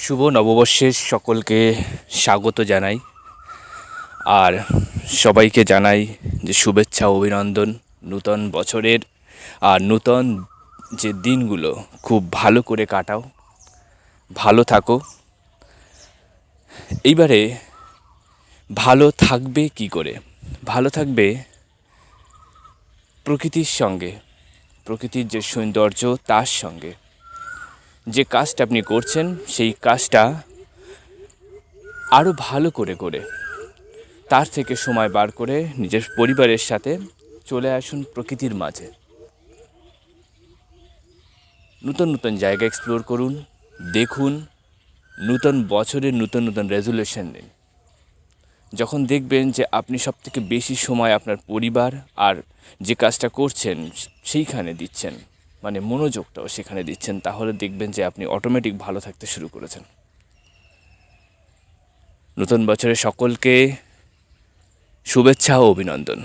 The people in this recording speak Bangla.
শুভ নববর্ষের সকলকে স্বাগত জানাই। আর সবাইকে জানাই যে শুভেচ্ছা অভিনন্দন নূতন বছরের। আর নূতন যে দিনগুলো খুব ভালো করে কাটাও, ভালো থাকো। এইবারে ভালো থাকবে কি করে? ভালো থাকবে প্রকৃতির সঙ্গে, প্রকৃতির যে সৌন্দর্য তার সঙ্গে। যে কাজটা আপনি করছেন সেই কাজটা আরও ভালো করে করে তার থেকে সময় বার করে নিজের পরিবারের সাথে চলে আসুন প্রকৃতির মাঝে। নতুন নতুন জায়গা এক্সপ্লোর করুন, দেখুন, নতুন বছরের নতুন নতুন রেজুলেশন নিন। যখন দেখবেন যে আপনি সবথেকে বেশি সময় আপনার পরিবার আর যে কাজটা করছেন সেইখানে দিচ্ছেন, মানে মনোযোগটাও সেখানে দিচ্ছেন, তাহলে দেখবেন যে আপনি অটোমেটিক ভালো থাকতে শুরু করেছেন। নতুন বছরে সকলকে শুভেচ্ছা ও অভিনন্দন।